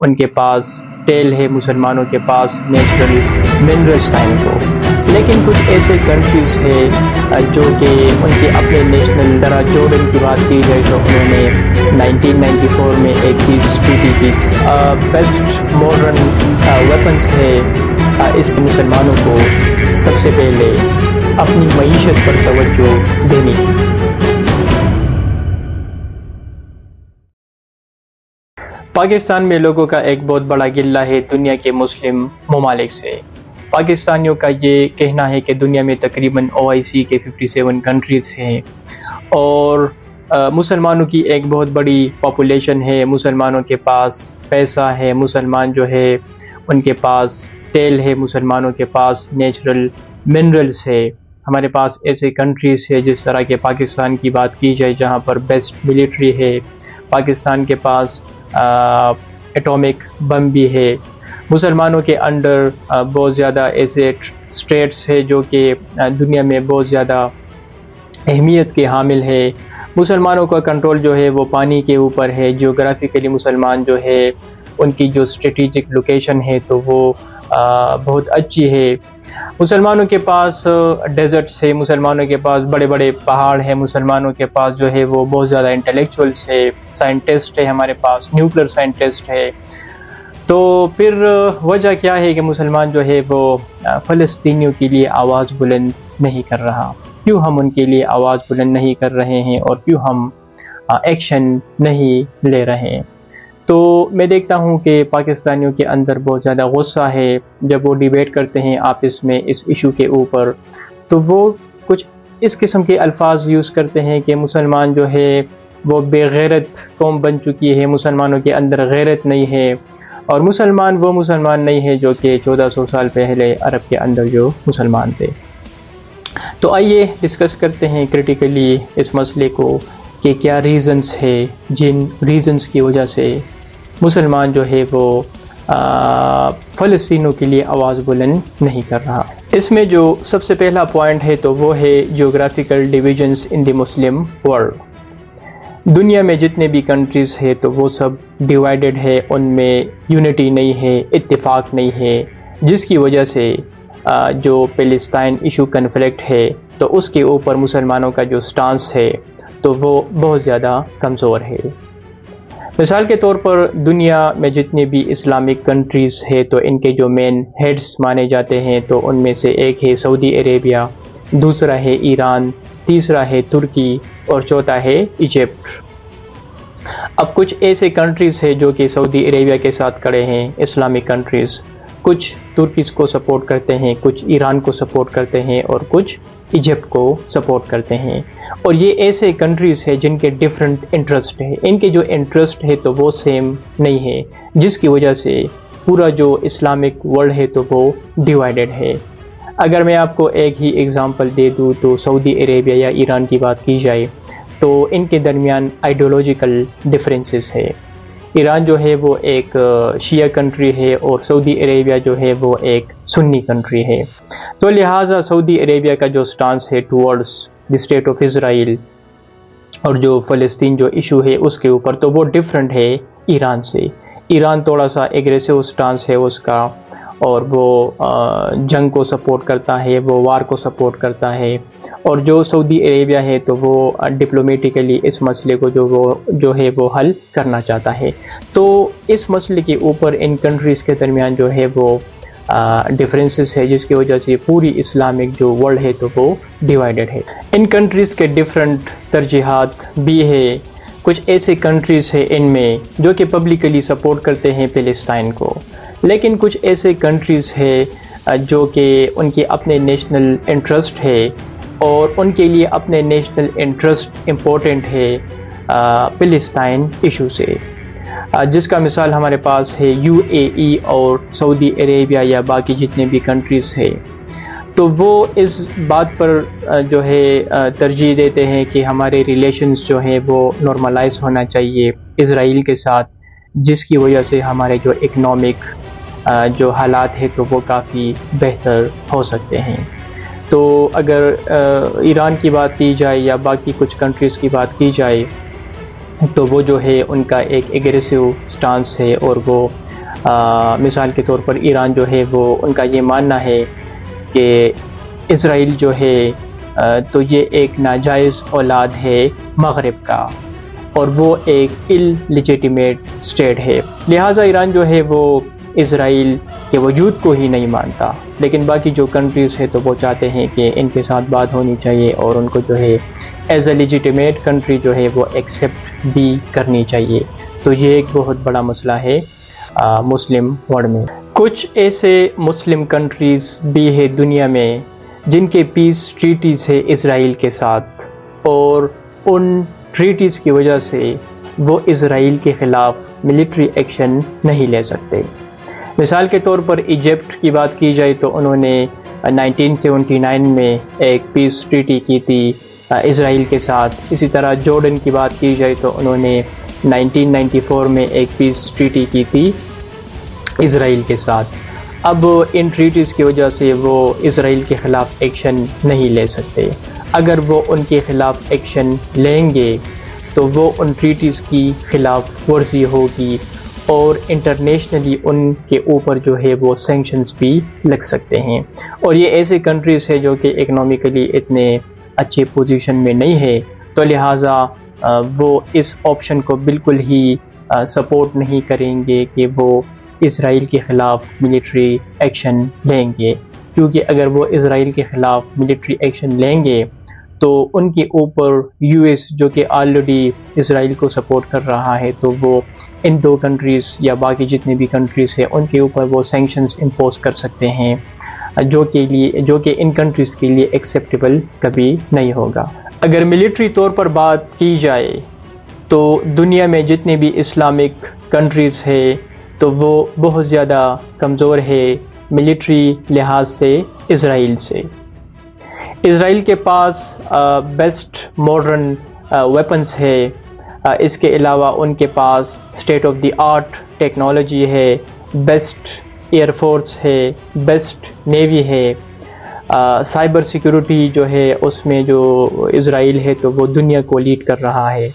ان کے پاس تیل ہے، مسلمانوں کے پاس نیچرل منرلس ٹائم کو. لیکن کچھ ایسے کنٹریز ہیں جو کہ ان کے اپنے نیشنل طرح جورڈن کی بات کی جائے تو انہوں نے 1994 میں ایک پیس ٹریٹی کی. بیسٹ ماڈرن ویپنس ہے اس کے مسلمانوں کو سب سے پہلے اپنی معیشت پر توجہ دینی ہے. پاکستان میں لوگوں کا ایک بہت بڑا گلہ ہے دنیا کے مسلم ممالک سے. پاکستانیوں کا یہ کہنا ہے کہ دنیا میں تقریباً OIC کے 57 کنٹریز ہیں اور مسلمانوں کی ایک بہت بڑی پاپولیشن ہے. مسلمانوں کے پاس پیسہ ہے، مسلمان جو ہے ان کے پاس تیل ہے، مسلمانوں کے پاس نیچرل منرلز ہے. ہمارے پاس ایسے کنٹریز ہے جس طرح کہ پاکستان کی بات کی جائے جہاں پر بیسٹ ملٹری ہے. پاکستان کے پاس ایٹامک بم بھی ہے. مسلمانوں کے انڈر بہت زیادہ ایسے اسٹیٹس ہے جو کہ دنیا میں بہت زیادہ اہمیت کے حامل ہے. مسلمانوں کا کنٹرول جو ہے وہ پانی کے اوپر ہے. جیوگرافیکلی مسلمان جو ہے ان کی جو اسٹریٹجک لوکیشن ہے تو وہ بہت اچھی ہے. مسلمانوں کے پاس ڈیزرٹس ہے، مسلمانوں کے پاس بڑے بڑے پہاڑ ہیں، مسلمانوں کے پاس جو ہے وہ بہت زیادہ انٹلیکچوئلس ہے، سائنٹسٹ ہے، ہمارے پاس نیوکلیر سائنٹسٹ ہے. تو پھر وجہ کیا ہے کہ مسلمان جو ہے وہ فلسطینیوں کے لیے آواز بلند نہیں کر رہا؟ کیوں ہم ان کے لیے آواز بلند نہیں کر رہے ہیں اور کیوں ہم ایکشن نہیں لے رہے ہیں؟ تو میں دیکھتا ہوں کہ پاکستانیوں کے اندر بہت زیادہ غصہ ہے جب وہ ڈیبیٹ کرتے ہیں آپس میں اس ایشو کے اوپر. تو وہ کچھ اس قسم کے الفاظ یوز کرتے ہیں کہ مسلمان جو ہے وہ بے غیرت قوم بن چکی ہے، مسلمانوں کے اندر غیرت نہیں ہے، اور مسلمان وہ مسلمان نہیں ہے جو کہ 1400 سال پہلے عرب کے اندر جو مسلمان تھے. تو آئیے ڈسکس کرتے ہیں کریٹیکلی اس مسئلے کو کہ کیا ریزنز ہے جن ریزنز کی وجہ سے مسلمان جو ہے وہ فلسطینوں کے لیے آواز بلند نہیں کر رہا. اس میں جو سب سے پہلا پوائنٹ ہے تو وہ ہے جیوگرافیکل ڈویژنز ان دی مسلم ورلڈ. دنیا میں جتنے بھی کنٹریز ہے تو وہ سب ڈیوائیڈڈ ہے، ان میں یونٹی نہیں ہے، اتفاق نہیں ہے، جس کی وجہ سے جو پیلسٹائن ایشو کنفلکٹ ہے تو اس کے اوپر مسلمانوں کا جو سٹانس ہے تو وہ بہت زیادہ کمزور ہے. مثال کے طور پر دنیا میں جتنے بھی اسلامک کنٹریز ہے تو ان کے جو مین ہیڈز مانے جاتے ہیں تو ان میں سے ایک ہے سعودی عربیہ، دوسرا ہے ایران، تیسرا ہے ترکی اور چوتھا ہے ایجپٹ. اب کچھ ایسے کنٹریز ہیں جو کہ سعودی عربیہ کے ساتھ کھڑے ہیں، اسلامک کنٹریز، کچھ ترکی کو سپورٹ کرتے ہیں، کچھ ایران کو سپورٹ کرتے ہیں اور کچھ ایجپٹ کو سپورٹ کرتے ہیں. اور یہ ایسے کنٹریز ہیں جن کے ڈیفرنٹ انٹرسٹ ہے، ان کے جو انٹرسٹ ہے تو وہ سیم نہیں ہے، جس کی وجہ سے پورا جو اسلامک ورلڈ ہے تو وہ ڈیوائیڈڈ ہے. اگر میں آپ کو ایک ہی ایگزامپل دے دوں تو سعودی عربیہ یا ایران کی بات کی جائے تو ان کے درمیان آئیڈیولوجیکل ڈفرینسز ہے. ایران جو ہے وہ ایک شیعہ کنٹری ہے اور سعودی عربیہ جو ہے وہ ایک سنی کنٹری ہے. تو لہٰذا سعودی عربیہ کا جو سٹانس ہے towards the state of Israel اور جو فلسطین جو ایشو ہے اس کے اوپر تو وہ ڈفرینٹ ہے ایران سے. ایران تھوڑا سا ایگریسو سٹانس ہے اس کا اور وہ جنگ کو سپورٹ کرتا ہے، وہ وار کو سپورٹ کرتا ہے. اور جو سعودی عربیہ ہے تو وہ ڈپلومیٹیکلی اس مسئلے کو جو ہے وہ حل کرنا چاہتا ہے. تو اس مسئلے کے اوپر ان کنٹریز کے درمیان جو ہے وہ ڈفرینسز ہے، جس کی وجہ سے پوری اسلامک جو ورلڈ ہے تو وہ ڈیوائیڈڈ ہے. ان کنٹریز کے ڈفرینٹ ترجیحات بھی ہے. کچھ ایسے کنٹریز ہیں ان میں جو کہ پبلکلی سپورٹ کرتے ہیں پیلسٹائن کو، لیکن کچھ ایسے کنٹریز ہیں جو کہ ان کے اپنے نیشنل انٹرسٹ ہے اور ان کے لیے اپنے نیشنل انٹرسٹ امپورٹنٹ ہے فلسطین ایشو سے، جس کا مثال ہمارے پاس ہے UAE اور سعودی عربیہ یا باقی جتنے بھی کنٹریز ہیں. تو وہ اس بات پر جو ہے ترجیح دیتے ہیں کہ ہمارے ریلیشنز جو ہیں وہ نارملائز ہونا چاہیے اسرائیل کے ساتھ، جس کی وجہ سے ہمارے جو اکنامک جو حالات ہیں تو وہ کافی بہتر ہو سکتے ہیں. تو اگر ایران کی بات کی جائے یا باقی کچھ کنٹریز کی بات کی جائے تو وہ جو ہے ان کا ایک ایگریسو سٹانس ہے، اور وہ مثال کے طور پر ایران جو ہے وہ ان کا یہ ماننا ہے کہ اسرائیل جو ہے تو یہ ایک ناجائز اولاد ہے مغرب کا، اور وہ ایک لیجیٹیمیٹ اسٹیٹ ہے، لہٰذا ایران جو ہے وہ اسرائیل کے وجود کو ہی نہیں مانتا، لیکن باقی جو کنٹریز ہے تو وہ چاہتے ہیں کہ ان کے ساتھ بات ہونی چاہیے اور ان کو جو ہے ایز اے لیجیٹیمیٹ کنٹری جو ہے وہ ایکسیپٹ بھی کرنی چاہیے۔ تو یہ ایک بہت بڑا مسئلہ ہے مسلم ورلڈ میں۔ کچھ ایسے مسلم کنٹریز بھی ہے دنیا میں جن کے پیس ٹریٹیز ہے اسرائیل کے ساتھ، اور ان ٹریٹیز کی وجہ سے وہ اسرائیل کے خلاف ملٹری ایکشن نہیں لے سکتے۔ مثال کے طور پر ایجپٹ کی بات کی جائے تو انہوں نے 1979 میں ایک پیس ٹریٹی کی تھی اسرائیل کے ساتھ۔ اسی طرح جارڈن کی بات کی جائے تو انہوں نے 1994 میں ایک پیس ٹریٹی کی تھی اسرائیل کے ساتھ۔ اب ان ٹریٹیز کی وجہ سے وہ اسرائیل کے خلاف ایکشن نہیں لے سکتے۔ اگر وہ ان کے خلاف ایکشن لیں گے تو وہ ان ٹریٹیز کی خلاف ورزی ہوگی، اور انٹرنیشنلی ان کے اوپر جو ہے وہ سینکشنز بھی لگ سکتے ہیں، اور یہ ایسے کنٹریز ہے جو کہ اکنامکلی اتنے اچھے پوزیشن میں نہیں ہے، تو لہٰذا وہ اس آپشن کو بالکل ہی سپورٹ نہیں کریں گے کہ وہ اسرائیل کے خلاف ملٹری ایکشن لیں گے، کیونکہ اگر وہ اسرائیل کے خلاف ملٹری ایکشن لیں گے تو ان کے اوپر یو ایس جو کہ آلریڈی اسرائیل کو سپورٹ کر رہا ہے، تو وہ ان دو کنٹریز یا باقی جتنے بھی کنٹریز ہیں ان کے اوپر وہ سینکشنز امپوز کر سکتے ہیں، جو کہ ان کنٹریز کے لیے ایکسیپٹیبل کبھی نہیں ہوگا۔ اگر ملٹری طور پر بات کی جائے تو دنیا میں جتنے بھی اسلامک کنٹریز ہیں تو وہ بہت زیادہ کمزور ہے ملٹری لحاظ سے اسرائیل سے۔ اسرائیل کے پاس بیسٹ ماڈرن ویپنز ہے، اس کے علاوہ ان کے پاس state of the art technology ہے، بیسٹ ایئر فورس ہے، بیسٹ نیوی ہے، سائبر سیکیورٹی جو ہے اس میں جو اسرائیل ہے تو وہ دنیا کو لیڈ کر رہا ہے۔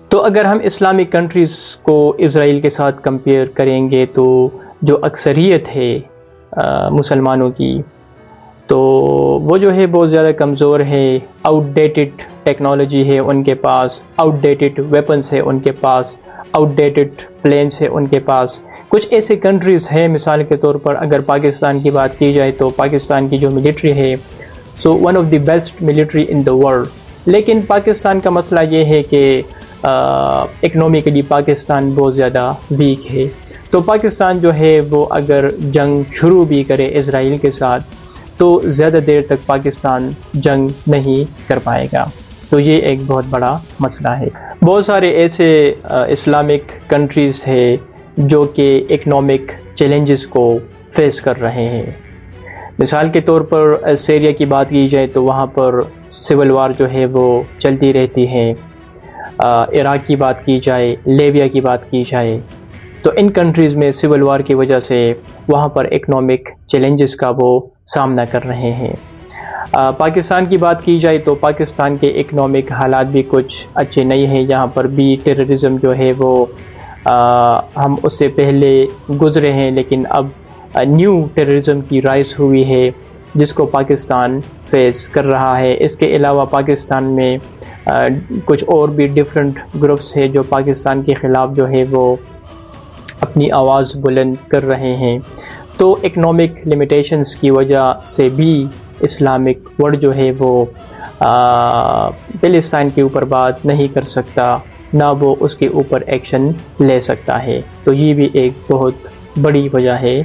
تو اگر ہم اسلامک کنٹریز کو اسرائیل کے ساتھ کمپیئر کریں گے تو جو اکثریت ہے مسلمانوں کی تو وہ جو ہے بہت زیادہ کمزور ہے، آؤٹ ڈیٹڈ ٹیکنالوجی ہے ان کے پاس، آؤٹ ڈیٹڈ ویپنز ہے ان کے پاس، آؤٹ ڈیٹڈ پلینس ہے ان کے پاس۔ کچھ ایسے کنٹریز ہیں، مثال کے طور پر اگر پاکستان کی بات کی جائے تو پاکستان کی جو ملٹری ہے so one of the best military in the world, لیکن پاکستان کا مسئلہ یہ ہے کہ اکنامکلی پاکستان بہت زیادہ ویک ہے، تو پاکستان جو ہے وہ اگر جنگ شروع بھی کرے اسرائیل کے ساتھ تو زیادہ دیر تک پاکستان جنگ نہیں کر پائے گا، تو یہ ایک بہت بڑا مسئلہ ہے۔ بہت سارے ایسے اسلامک کنٹریز ہیں جو کہ اکنامک چیلنجز کو فیس کر رہے ہیں۔ مثال کے طور پر سیریا کی بات کی جائے تو وہاں پر سول وار جو ہے وہ چلتی رہتی ہے، عراق کی بات کی جائے، لیبیا کی بات کی جائے، تو ان کنٹریز میں سول وار کی وجہ سے وہاں پر اکنامک چیلنجز کا وہ سامنا کر رہے ہیں۔ پاکستان کی بات کی جائے تو پاکستان کے اکنامک حالات بھی کچھ اچھے نہیں ہیں، یہاں پر بھی ٹیررزم جو ہے وہ ہم اس سے پہلے گزرے ہیں، لیکن اب نیو ٹیررزم کی رائز ہوئی ہے جس کو پاکستان فیس کر رہا ہے۔ اس کے علاوہ پاکستان میں کچھ اور بھی ڈیفرنٹ گروپس ہیں جو پاکستان کے خلاف جو ہے وہ اپنی آواز بلند کر رہے ہیں، تو اکنامک لمیٹیشنز کی وجہ سے بھی اسلامک ورلڈ جو ہے وہ فلسطین کے اوپر بات نہیں کر سکتا، نہ وہ اس کے اوپر ایکشن لے سکتا ہے، تو یہ بھی ایک بہت بڑی وجہ ہے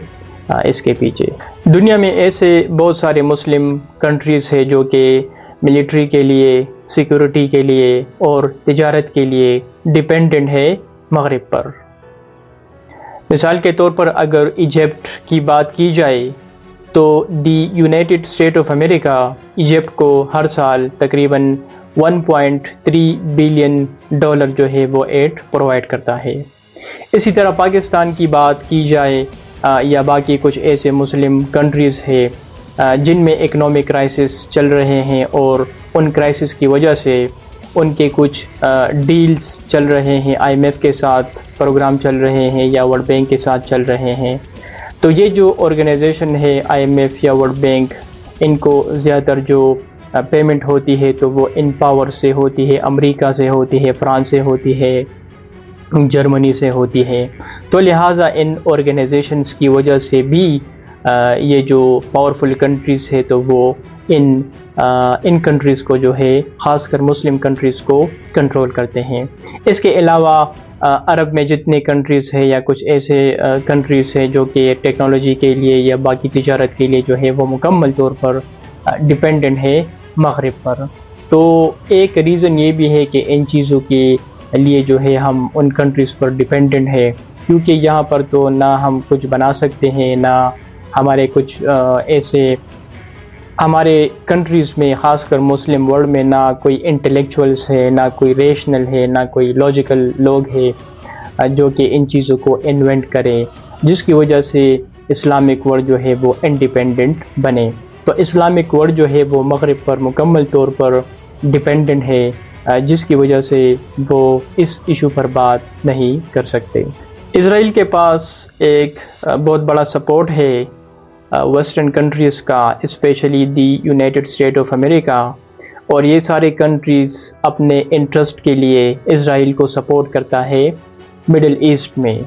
اس کے پیچھے۔ دنیا میں ایسے بہت سارے مسلم کنٹریز ہیں جو کہ ملٹری کے لیے، سیکورٹی کے لیے اور تجارت کے لیے ڈیپینڈنٹ ہے مغرب پر۔ مثال کے طور پر اگر ایجپٹ کی بات کی جائے تو دی United State of America Egypt کو ہر سال تقریباً 1.3 بلین ڈالر جو ہے وہ ایڈ پرووائڈ کرتا ہے۔ اسی طرح پاکستان کی بات کی جائے یا باقی کچھ ایسے مسلم کنٹریز ہیں جن میں اکنامک کرائسس چل رہے ہیں، اور ان کرائسس کی وجہ سے ان کے کچھ ڈیلز چل رہے ہیں، IMF کے ساتھ پروگرام چل رہے ہیں یا ورلڈ بینک کے ساتھ چل رہے ہیں. تو یہ جو آرگنائزیشن ہے IMF یا ورلڈ بینک، ان کو زیادہ تر جو پیمنٹ ہوتی ہے تو وہ ان پاور سے ہوتی ہے، امریکہ سے ہوتی ہے، فرانس سے ہوتی ہے، جرمنی سے ہوتی ہے. تو لہٰذا ان آرگنائزیشنز کی وجہ سے بھی یہ جو پاورفل کنٹریز ہے تو وہ ان کنٹریز کو جو ہے خاص کر مسلم کنٹریز کو کنٹرول کرتے ہیں. اس کے علاوہ عرب میں جتنے کنٹریز ہے یا کچھ ایسے کنٹریز ہیں جو کہ ٹیکنالوجی کے لیے یا باقی تجارت کے لیے جو ہے وہ مکمل طور پر ڈیپینڈنٹ ہے مغرب پر. تو ایک ریزن یہ بھی ہے کہ ان چیزوں کے لیے جو ہے ہم ان کنٹریز پر ڈیپینڈنٹ ہے، کیونکہ یہاں پر تو نہ ہم کچھ بنا سکتے ہیں، نہ ہمارے کچھ ایسے ہمارے کنٹریز میں خاص کر مسلم ورلڈ میں نہ کوئی انٹلیکچوئلس ہے، نہ کوئی ریشنل ہے، نہ کوئی لاجیکل لوگ ہے جو کہ ان چیزوں کو انوینٹ کرے، جس کی وجہ سے اسلامک ورلڈ جو ہے وہ انڈیپینڈنٹ بنے. تو اسلامک ورلڈ جو ہے وہ مغرب پر مکمل طور پر ڈیپینڈنٹ ہے، جس کی وجہ سے وہ اس ایشو پر بات نہیں کر سکتے. اسرائیل کے پاس ایک بہت بڑا سپورٹ ہے ویسٹرن کنٹریز کا، especially the United State of America, اور یہ سارے کنٹریز اپنے انٹرسٹ کے لیے اسرائیل کو سپورٹ کرتا ہے مڈل ایسٹ میں،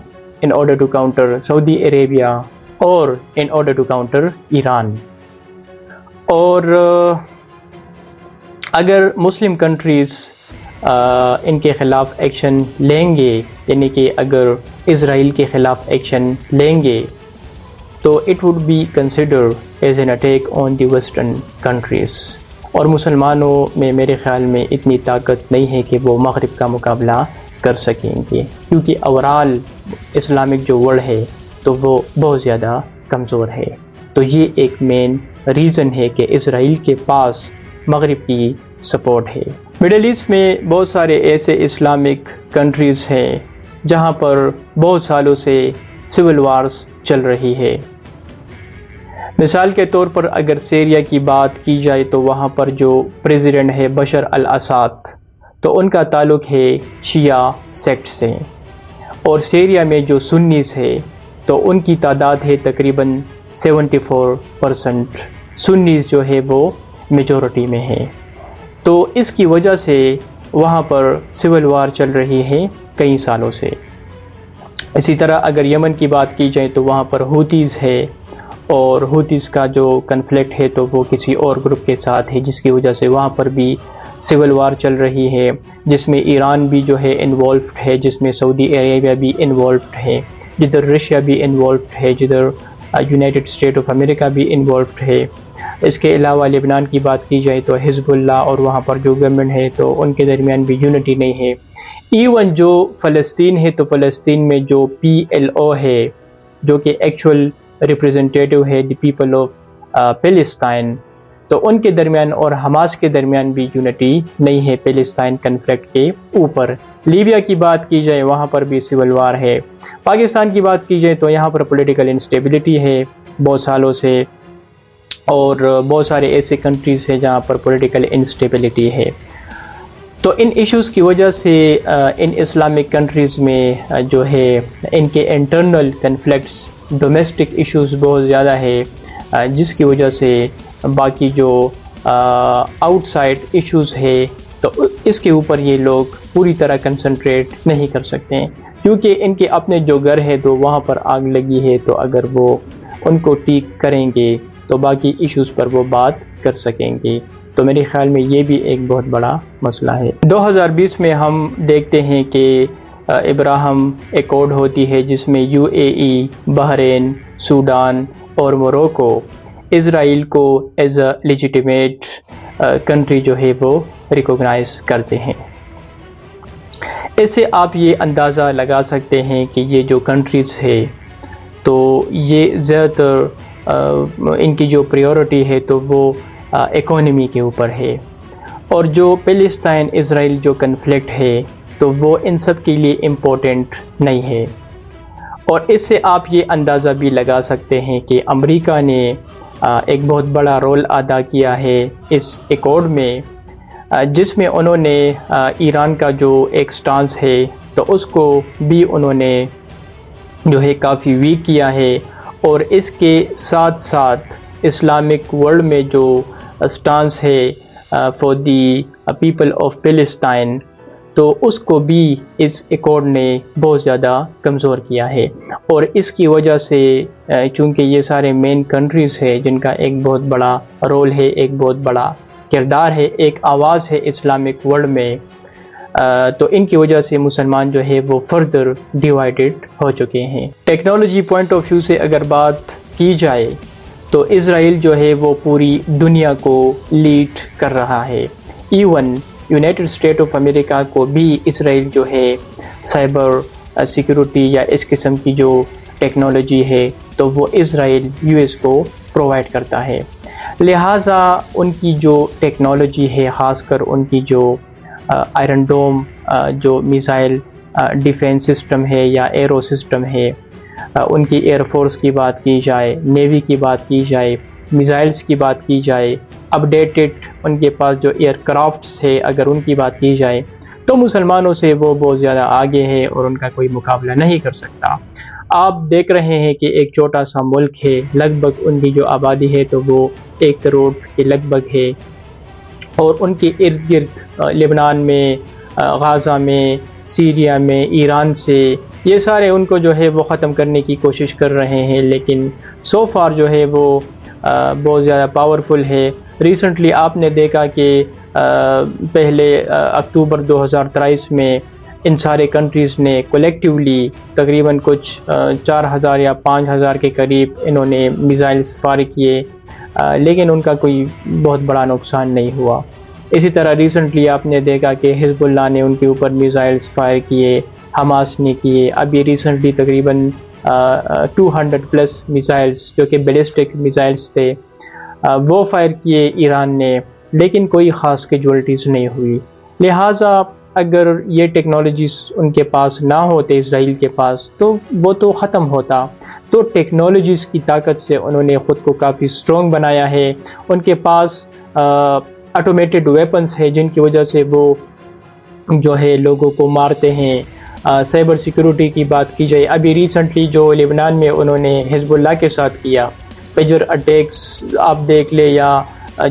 in order to counter Saudi Arabia اور in order to counter Iran. اور اگر مسلم کنٹریز ان کے خلاف ایکشن لیں گے، یعنی کہ اگر اسرائیل کے خلاف ایکشن لیں گے، تو it would be consider as an attack on the western countries. اور مسلمانوں میں میرے خیال میں اتنی طاقت نہیں ہے کہ وہ مغرب کا مقابلہ کر سکیں گے، کیونکہ اوورال اسلامک جو ورلڈ ہے تو وہ بہت زیادہ کمزور ہے. تو یہ ایک مین ریزن ہے کہ اسرائیل کے پاس مغرب کی سپورٹ ہے. مڈل ایسٹ میں بہت سارے ایسے اسلامک کنٹریز ہیں جہاں پر بہت سالوں سے سول وارز چل رہی ہے. مثال کے طور پر اگر سیریا کی بات کی جائے تو وہاں پر جو پریزیڈنٹ ہے بشر الاسد، تو ان کا تعلق ہے شیعہ سیکٹ سے، اور سیریا میں جو سنیز ہے تو ان کی تعداد ہے تقریباً 74%. سنیز جو ہے وہ میجورٹی میں ہے. تو اس کی وجہ سے وہاں پر سول وار چل رہی ہے کئی سالوں سے. اسی طرح اگر یمن کی بات کی جائے تو وہاں پر ہوتیز ہے، اور ہوتیز کا جو کنفلکٹ ہے تو وہ کسی اور گروپ کے ساتھ ہے، جس کی وجہ سے وہاں پر بھی سول وار چل رہی ہے، جس میں ایران بھی جو ہے انوالوڈ ہے، جس میں سعودی عربیہ بھی انوالوڈ ہے، جدھر رشیا بھی انوالوڈ ہے، جدھر یونائٹڈ اسٹیٹ آف امریکہ بھی انوالوڈ ہے. اس کے علاوہ لبنان کی بات کی جائے تو حزب اللہ اور وہاں پر جو گورنمنٹ ہے تو ان کے درمیان بھی یونٹی نہیں ہے. ایون جو فلسطین ہے تو فلسطین میں جو PLO ہے جو کہ ایکچول ریپریزنٹیٹیو ہے دی پیپل آف پیلسٹائن، تو ان کے درمیان اور حماس کے درمیان بھی یونٹی نہیں ہے پیلسٹائن کنفلکٹ کے اوپر. لیبیا کی بات کی جائے وہاں پر بھی سول وار ہے. پاکستان کی بات کی جائے تو یہاں پر پولیٹیکل انسٹیبلٹی ہے بہت سالوں سے، اور بہت سارے ایسے کنٹریز ہیں جہاں پر پولیٹیکل انسٹیبلٹی ہے. تو ان ایشوز کی وجہ سے ان اسلامک کنٹریز میں جو ہے ان کے انٹرنل کنفلکٹس، ڈومیسٹک ایشوز بہت زیادہ ہے، جس کی وجہ سے باقی جو آؤٹ سائڈ ایشوز ہے تو اس کے اوپر یہ لوگ پوری طرح کنسنٹریٹ نہیں کر سکتے ہیں، کیونکہ ان کے اپنے جو گھر ہے تو وہاں پر آگ لگی ہے، تو اگر وہ ان کو ٹھیک کریں گے تو باقی ایشوز پر وہ بات کر سکیں گے. تو میرے خیال میں یہ بھی ایک بہت بڑا مسئلہ ہے. 2020 میں ہم دیکھتے ہیں کہ ابراہم ایکارڈ ہوتی ہے جس میں UAE، بحرین، سوڈان اور موروکو اسرائیل کو ایز اے لیجیٹیمیٹ کنٹری جو ہے وہ ریکوگنائز کرتے ہیں. اس سے آپ یہ اندازہ لگا سکتے ہیں کہ یہ جو کنٹریز ہے تو یہ زیادہ تر ان کی جو پریورٹی ہے تو وہ اکانومی کے اوپر ہے، اور جو پیلسٹائن اسرائیل جو کنفلکٹ ہے تو وہ ان سب کے لیے امپورٹنٹ نہیں ہے. اور اس سے آپ یہ اندازہ بھی لگا سکتے ہیں کہ امریکہ نے ایک بہت بڑا رول ادا کیا ہے اس ایکارڈ میں، جس میں انہوں نے ایران کا جو ایک سٹانس ہے تو اس کو بھی انہوں نے جو ہے کافی ویک کیا ہے، اور اس کے ساتھ ساتھ اسلامک ورلڈ میں جو سٹانس ہے for the people of Palestine, تو اس کو بھی اس ایکارڈ نے بہت زیادہ کمزور کیا ہے۔ اور اس کی وجہ سے چونکہ یہ سارے مین کنٹریز ہے جن کا ایک بہت بڑا رول ہے، ایک بہت بڑا کردار ہے، ایک آواز ہے اسلامک ورلڈ میں، تو ان کی وجہ سے مسلمان جو ہے وہ فردر ڈیوائیڈڈ ہو چکے ہیں۔ ٹیکنالوجی پوائنٹ آف ویو سے اگر بات کی جائے تو اسرائیل جو ہے وہ پوری دنیا کو لیڈ کر رہا ہے۔ ایون یونائٹڈ اسٹیٹ آف امریکہ کو بھی اسرائیل جو ہے سائبر سیکیورٹی یا اس قسم کی جو ٹیکنالوجی ہے تو وہ اسرائیل یو ایس کو پرووائڈ کرتا ہے، لہٰذا ان کی جو ٹیکنالوجی ہے، خاص کر ان کی جو آئرن ڈوم جو میزائل ڈیفینس سسٹم ہے یا ایرو سسٹم ہے، ان کی ایئر فورس کی بات کی جائے، نیوی کی بات کی جائے، میزائلز کی بات کی جائے، اپڈیٹڈ ان کے پاس جو ایئر کرافٹس ہے اگر ان کی بات کی جائے، تو مسلمانوں سے وہ بہت زیادہ آگے ہے اور ان کا کوئی مقابلہ نہیں کر سکتا۔ آپ دیکھ رہے ہیں کہ ایک چھوٹا سا ملک ہے، لگ بھگ ان کی جو آبادی ہے تو وہ 1 کروڑ کے لگ بھگ ہے، اور ان کے ارد گرد لبنان میں، غزہ میں، سیریا میں، ایران سے یہ سارے ان کو جو ہے وہ ختم کرنے کی کوشش کر رہے ہیں، لیکن سو فار جو ہے وہ بہت زیادہ پاورفل ہے۔ ریسنٹلی آپ نے دیکھا کہ پہلے اکتوبر 2023 میں ان سارے کنٹریز نے کولیکٹیولی تقریباً کچھ 4000 یا 5000 کے قریب انہوں نے میزائلز فائر کیے، لیکن ان کا کوئی بہت بڑا نقصان نہیں ہوا۔ اسی طرح ریسنٹلی آپ نے دیکھا کہ حزب اللہ نے ان کے اوپر میزائلز فائر کیے، حماس نے کیے، اب یہ ریسنٹلی تقریباً 200+ میزائلز جو کہ بیلسٹک میزائلز تھے وہ فائر کیے ایران نے، لیکن کوئی خاص کیجوالٹیز نہیں ہوئی۔ لہٰذا اگر یہ ٹیکنالوجیز ان کے پاس نہ ہوتے اسرائیل کے پاس تو وہ تو ختم ہوتا۔ تو ٹیکنالوجیز کی طاقت سے انہوں نے خود کو کافی اسٹرانگ بنایا ہے، ان کے پاس آٹومیٹڈ ویپنز ہے جن کی وجہ سے وہ جو ہے لوگوں کو مارتے ہیں۔ سائبر سیکیورٹی کی بات کی جائے، ابھی ریسنٹلی جو لبنان میں انہوں نے حزب اللہ کے ساتھ کیا پیجر اٹیکس آپ دیکھ لے، یا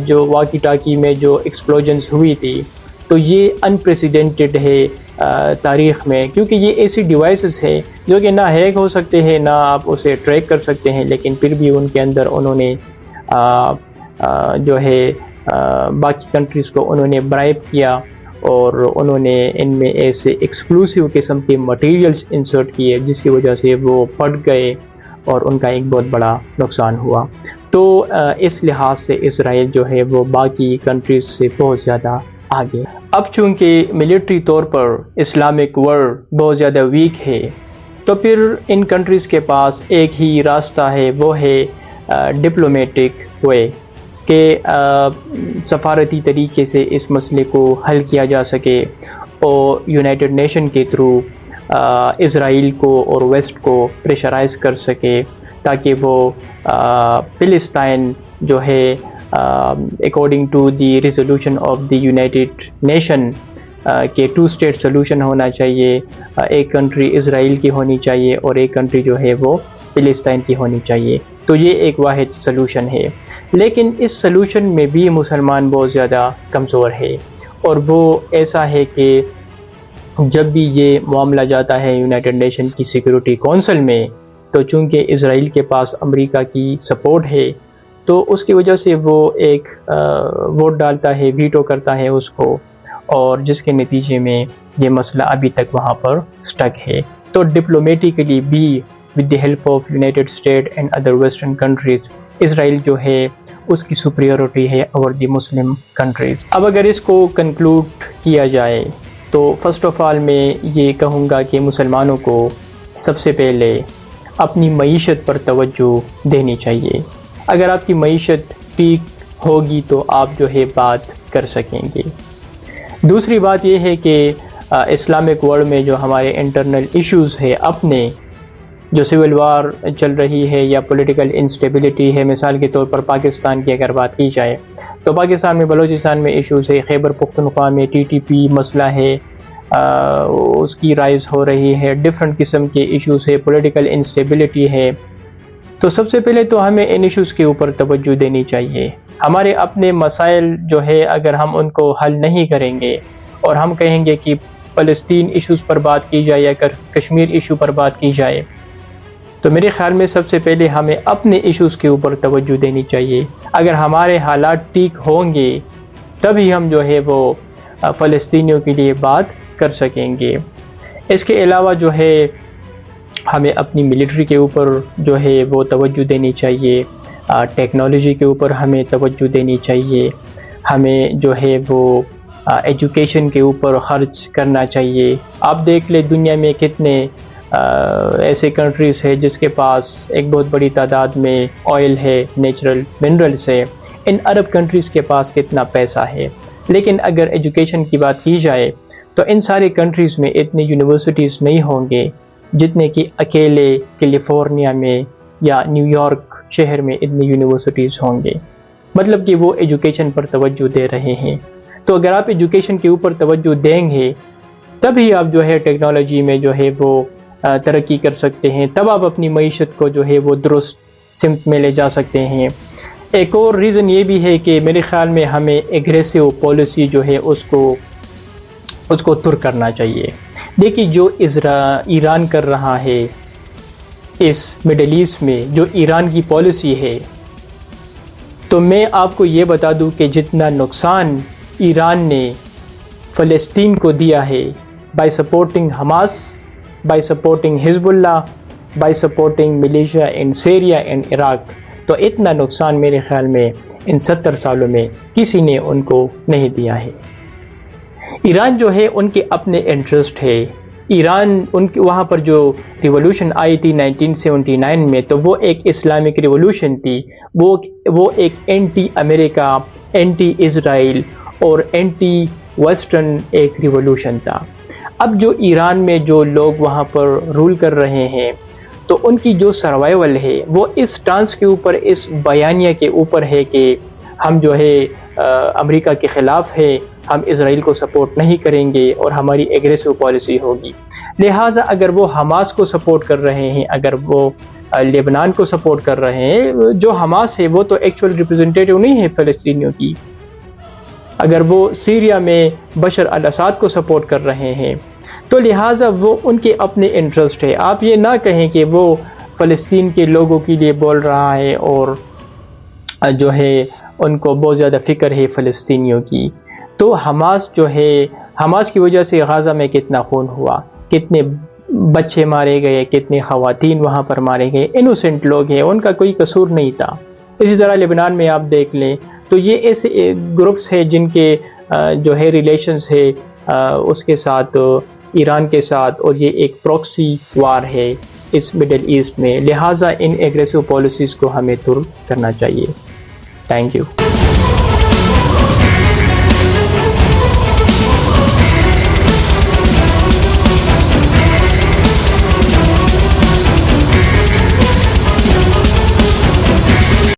جو واکی ٹاکی میں جو ایکسپلوژنز ہوئی تھی، تو یہ انپریسیڈنٹڈ ہے تاریخ میں، کیونکہ یہ ایسی ڈیوائسز ہے جو کہ نہ ہیک ہو سکتے ہیں، نہ آپ اسے ٹریک کر سکتے ہیں، لیکن پھر بھی ان کے اندر انہوں نے جو ہے باقی کنٹریز کو انہوں نے برائب کیا، اور انہوں نے ان میں ایسے ایکسکلوسیو قسم کے مٹیریلز انسرٹ کیے جس کی وجہ سے وہ پھٹ گئے اور ان کا ایک بہت بڑا نقصان ہوا۔ تو اس لحاظ سے اسرائیل جو ہے وہ باقی کنٹریز سے بہت زیادہ آگے۔ اب چونکہ ملٹری طور پر اسلامک ورلڈ بہت زیادہ ویک ہے، تو پھر ان کنٹریز کے پاس ایک ہی راستہ ہے، وہ ہے ڈپلومیٹک وے، کہ سفارتی طریقے سے اس مسئلے کو حل کیا جا سکے، اور یونائٹڈ نیشن کے تھرو اسرائیل کو اور ویسٹ کو پریشرائز کر سکے، تاکہ وہ فلسطین جو ہے according to the resolution of the United Nation کہ 2 اسٹیٹ سلوشن ہونا چاہیے، ایک کنٹری اسرائیل کی ہونی چاہیے اور ایک کنٹری جو ہے وہ فلسطین کی ہونی چاہیے، تو یہ ایک واحد سلوشن ہے۔ لیکن اس سلوشن میں بھی مسلمان بہت زیادہ کمزور ہے، اور وہ ایسا ہے کہ جب بھی یہ معاملہ جاتا ہے یونائٹڈ نیشن کی سیکیورٹی کونسل میں، تو چونکہ اسرائیل کے پاس امریکہ کی سپورٹ ہے، تو اس کی وجہ سے وہ ایک ووٹ ڈالتا ہے، ویٹو کرتا ہے اس کو، اور جس کے نتیجے میں یہ مسئلہ ابھی تک وہاں پر سٹک ہے۔ تو ڈپلومیٹیکلی بھی with the help of United States and other Western countries اسرائیل جو ہے اس کی سپریورٹی ہے over the Muslim countries۔ اب اگر اس کو کنکلوڈ کیا جائے تو فرسٹ آف آل میں یہ کہوں گا کہ مسلمانوں کو سب سے پہلے اپنی معیشت پر توجہ دینی چاہیے۔ اگر آپ کی معیشت ٹھیک ہوگی تو آپ جو ہے بات کر سکیں گے۔ دوسری بات یہ ہے کہ اسلامک ورلڈ میں جو ہمارے انٹرنل ایشوز ہے اپنے، جو سول وار چل رہی ہے یا پولیٹیکل انسٹیبلٹی ہے، مثال کے طور پر پاکستان کی اگر بات کی جائے تو پاکستان میں بلوچستان میں ایشوز ہے، خیبر پختونخوا میں TTP مسئلہ ہے، اس کی رائز ہو رہی ہے، ڈفرینٹ قسم کے ایشوز ہے، پولیٹیکل انسٹیبلٹی ہے. تو سب سے پہلے تو ہمیں ان ایشوز کے اوپر توجہ دینی چاہیے. ہمارے اپنے مسائل جو ہے اگر ہم ان کو حل نہیں کریں گے اور ہم کہیں گے کہ فلسطین ایشوز پر بات کی جائے یا کشمیر ایشو پر بات کی جائے، تو میرے خیال میں سب سے پہلے ہمیں اپنے ایشوز کے اوپر توجہ دینی چاہیے. اگر ہمارے حالات ٹھیک ہوں گے تبھی ہم جو ہے وہ فلسطینیوں کے لیے بات کر سکیں گے. اس کے علاوہ جو ہے ہمیں اپنی ملٹری کے اوپر جو ہے وہ توجہ دینی چاہیے، ٹیکنالوجی کے اوپر ہمیں توجہ دینی چاہیے، ہمیں جو ہے وہ ایجوکیشن کے اوپر خرچ کرنا چاہیے. آپ دیکھ لیں دنیا میں کتنے ایسے کنٹریز ہے جس کے پاس ایک بہت بڑی تعداد میں آئل ہے، نیچرل منرلز ہے. ان عرب کنٹریز کے پاس کتنا پیسہ ہے، لیکن اگر ایجوکیشن کی بات کی جائے تو ان سارے کنٹریز میں اتنی یونیورسٹیز نہیں ہوں گے جتنے کہ اکیلے کیلیفورنیا میں یا نیو یارک شہر میں اتنی یونیورسٹیز ہوں گے. مطلب کہ وہ ایجوکیشن پر توجہ دے رہے ہیں. تو اگر آپ ایجوکیشن کے اوپر توجہ دیں گے تبھی آپ جو ہے ٹیکنالوجی میں جو ہے وہ ترقی کر سکتے ہیں، تب آپ اپنی معیشت کو جو ہے وہ درست سمت میں لے جا سکتے ہیں. ایک اور ریزن یہ بھی ہے کہ میرے خیال میں ہمیں ایگریسو پالیسی جو ہے اس کو ترک کرنا چاہیے. دیکھیے جو ایران کر رہا ہے اس مڈل ایسٹ میں، جو ایران کی پالیسی ہے، تو میں آپ کو یہ بتا دوں کہ جتنا نقصان ایران نے فلسطین کو دیا ہے by supporting Hamas, by supporting Hezbollah, by supporting militia in Syria and Iraq, تو اتنا نقصان میرے خیال میں ان 70 سالوں میں کسی نے ان کو نہیں دیا ہے. ایران جو ہے ان کے اپنے انٹرسٹ ہے. ایران وہاں پر جو ریولوشن آئی تھی 1979 میں، تو وہ ایک اسلامک ریولوشن تھی. وہ ایک اینٹی امریکہ، اینٹی اسرائیل اور اینٹی ویسٹرن ایک ریولوشن تھا. اب جو ایران میں جو لوگ وہاں پر رول کر رہے ہیں تو ان کی جو سروائیول ہے وہ اس ٹانس کے اوپر، اس بیانیہ کے اوپر ہے کہ ہم جو ہے امریکہ کے خلاف ہے، ہم اسرائیل کو سپورٹ نہیں کریں گے اور ہماری ایگریسو پالیسی ہوگی. لہٰذا اگر وہ حماس کو سپورٹ کر رہے ہیں، اگر وہ لبنان کو سپورٹ کر رہے ہیں، جو حماس ہے وہ تو ایکچوئل ریپرزنٹیٹیو نہیں ہے فلسطینیوں کی، اگر وہ سیریا میں بشر الاسد کو سپورٹ کر رہے ہیں، تو لہٰذا وہ ان کے اپنے انٹرسٹ ہے. آپ یہ نہ کہیں کہ وہ فلسطین کے لوگوں کے لیے بول رہا ہے اور جو ہے ان کو بہت زیادہ فکر ہے فلسطینیوں کی. تو حماس جو ہے، حماس کی وجہ سے غزہ میں کتنا خون ہوا، کتنے بچے مارے گئے، کتنے خواتین وہاں پر مارے گئے، انوسنٹ لوگ ہیں، ان کا کوئی قصور نہیں تھا. اسی طرح لبنان میں آپ دیکھ لیں تو یہ ایسے گروپس ہیں جن کے جو ہے ریلیشنز ہے اس کے ساتھ، ایران کے ساتھ، اور یہ ایک پروکسی وار ہے اس مڈل ایسٹ میں. لہٰذا ان ایگریسو پالیسیز کو ہمیں دور کرنا چاہیے. Thank you.